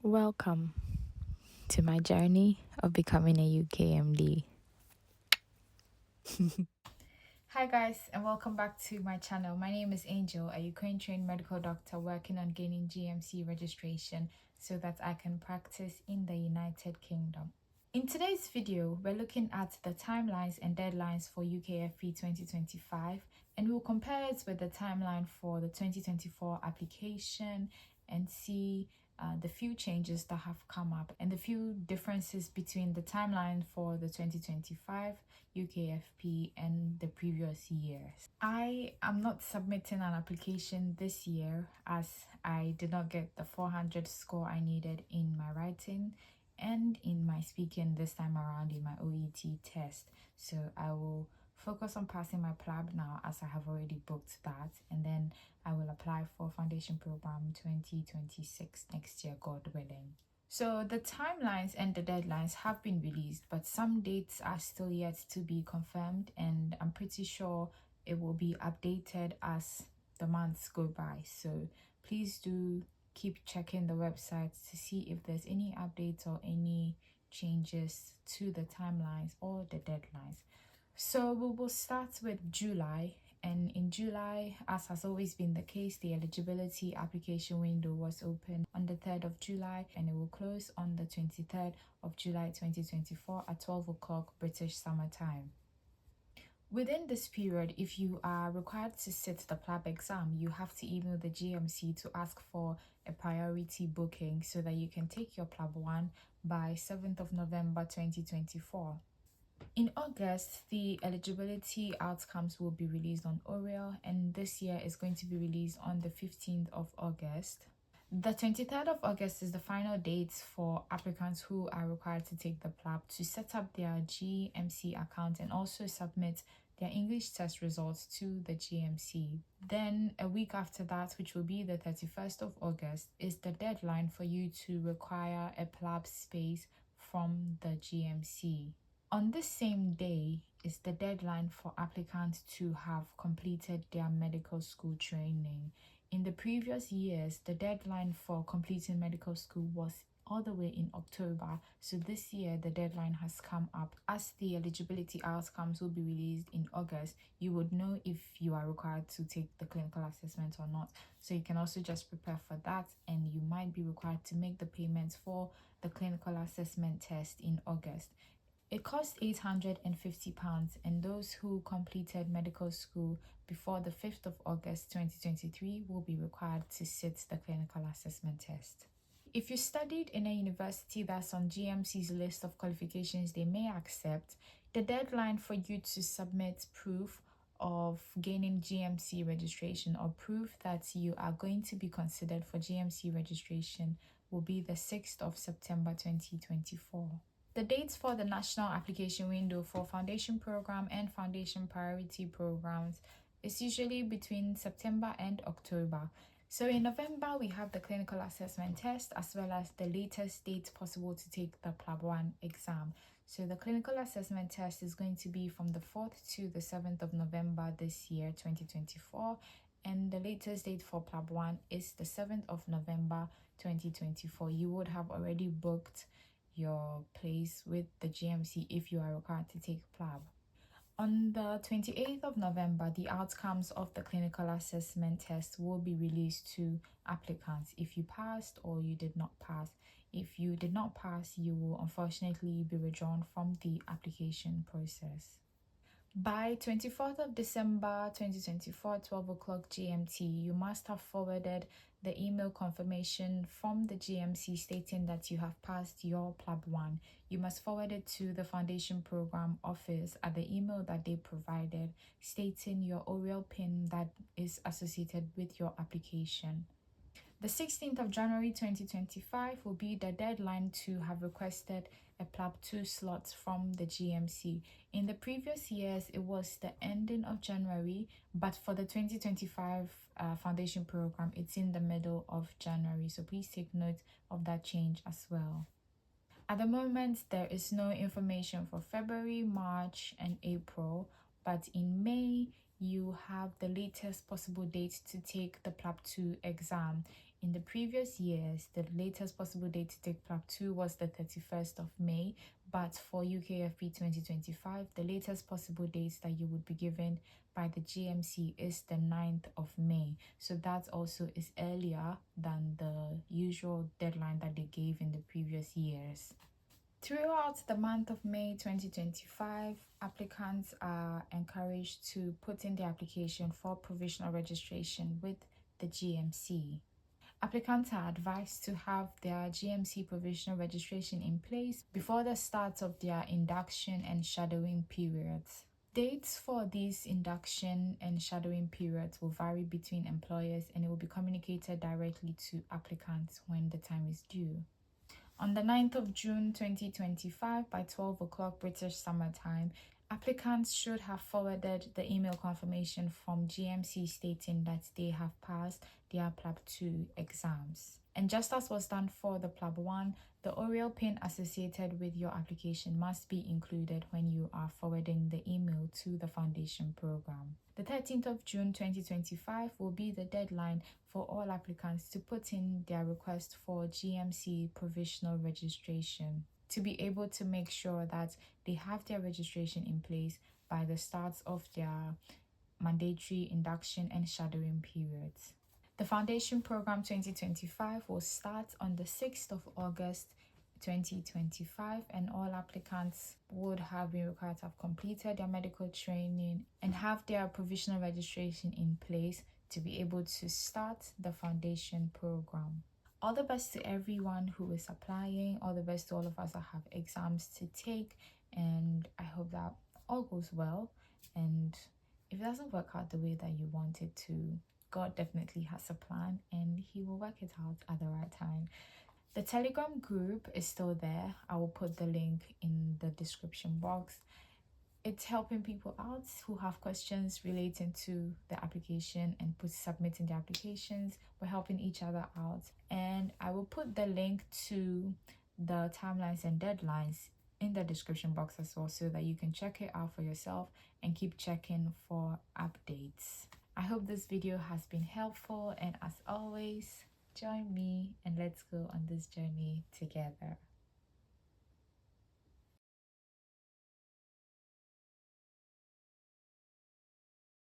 Welcome to my journey of becoming a UKMD. Hi guys, and welcome back to my channel. My name is Angel, a Ukraine trained medical doctor working on gaining GMC registration so that I can practice in the United Kingdom. In today's video, we're looking at the timelines and deadlines for UKFP 2025, and we'll compare it with the timeline for the 2024 application and see the few changes that have come up and the few differences between the timeline for the 2025 UKFP and the previous years. I am not submitting an application this year as I did not get the 400 score I needed in my writing and in my speaking this time around in my OET test. So I will focus on passing my PLAB now as I have already booked that, and then I will apply for Foundation Program 2026 next year, God willing. So the timelines and the deadlines have been released, but some dates are still yet to be confirmed, and I'm pretty sure it will be updated as the months go by. So please do keep checking the website to see if there's any updates or any changes to the timelines or the deadlines. So we will start with July, and in July, as has always been the case, the eligibility application window was open on the 3rd of July and it will close on the 23rd of July 2024 at 12 o'clock British Summer Time. Within this period, if you are required to sit the PLAB exam, you have to email the GMC to ask for a priority booking so that you can take your PLAB 1 by 7th of November 2024. In August, the eligibility outcomes will be released on oral, and this year is going to be released on the 15th of August. The 23rd of August is the final date for applicants who are required to take the PLAB to set up their GMC account and also submit their English test results to the GMC. Then a week after that, which will be the 31st of August, is the deadline for you to require a PLAB space from the GMC. On this same day is the deadline for applicants to have completed their medical school training. In the previous years, the deadline for completing medical school was all the way in October. So this year, the deadline has come up. As the eligibility outcomes will be released in August, you would know if you are required to take the clinical assessment or not. So you can also just prepare for that, and you might be required to make the payments for the clinical assessment test in August. It costs £850, and those who completed medical school before the 5th of August 2023 will be required to sit the clinical assessment test. If you studied in a university that's on GMC's list of qualifications they may accept, the deadline for you to submit proof of gaining GMC registration or proof that you are going to be considered for GMC registration will be the 6th of September 2024. The dates for the national application window for foundation program and foundation priority programs is usually between September and October. So in November, we have the clinical assessment test as well as the latest date possible to take the PLAB 1 exam. So the clinical assessment test is going to be from the 4th to the 7th of November this year, 2024. And the latest date for PLAB 1 is the 7th of November, 2024. You would have already booked your place with the GMC if you are required to take PLAB. On the 28th of November, the outcomes of the clinical assessment test will be released to applicants if you passed or you did not pass. If you did not pass, you will unfortunately be withdrawn from the application process. By 24th of December 2024, 12 o'clock GMT, you must have forwarded the email confirmation from the GMC stating that you have passed your PLAB 1. You must forward it to the Foundation Program office at the email that they provided, stating your oral PIN that is associated with your application. The 16th of January 2025 will be the deadline to have requested a PLAB 2 slot from the GMC. In the previous years, it was the ending of January, but for the 2025 foundation program, it's in the middle of January. So please take note of that change as well. At the moment, there is no information for February, March, and April, but in May, you have the latest possible date to take the PLAB 2 exam. In the previous years, the latest possible date to take PLAB 2 was the 31st of May, but for UKFP 2025, the latest possible date that you would be given by the GMC is the 9th of May. So that also is earlier than the usual deadline that they gave in the previous years. Throughout the month of May 2025, applicants are encouraged to put in their application for provisional registration with the GMC. Applicants are advised to have their GMC provisional registration in place before the start of their induction and shadowing periods. Dates for these induction and shadowing periods will vary between employers, and it will be communicated directly to applicants when the time is due. On the 9th of June 2025 by 12 o'clock British Summer Time, applicants should have forwarded the email confirmation from GMC stating that they have passed their PLAB 2 exams. And just as was done for the PLAB 1, the Oriel pin associated with your application must be included when you are forwarding the email to the foundation program. The 13th of June 2025 will be the deadline for all applicants to put in their request for GMC provisional registration to be able to make sure that they have their registration in place by the start of their mandatory induction and shadowing periods. The Foundation Program 2025 will start on the 6th of August 2025, and all applicants would have been required to have completed their medical training and have their provisional registration in place to be able to start the foundation program. All the best to everyone who is applying, all the best to all of us that have exams to take, and I hope that all goes well. And if it doesn't work out the way that you want it to, God definitely has a plan and he will work it out at the right time. The Telegram group is still there. I will put the link in the description box. It's helping people out who have questions relating to the application and submitting their applications. We're helping each other out. And I will put the link to the timelines and deadlines in the description box as well, so that you can check it out for yourself and keep checking for updates. I hope this video has been helpful, and as always, join me and let's go on this journey together.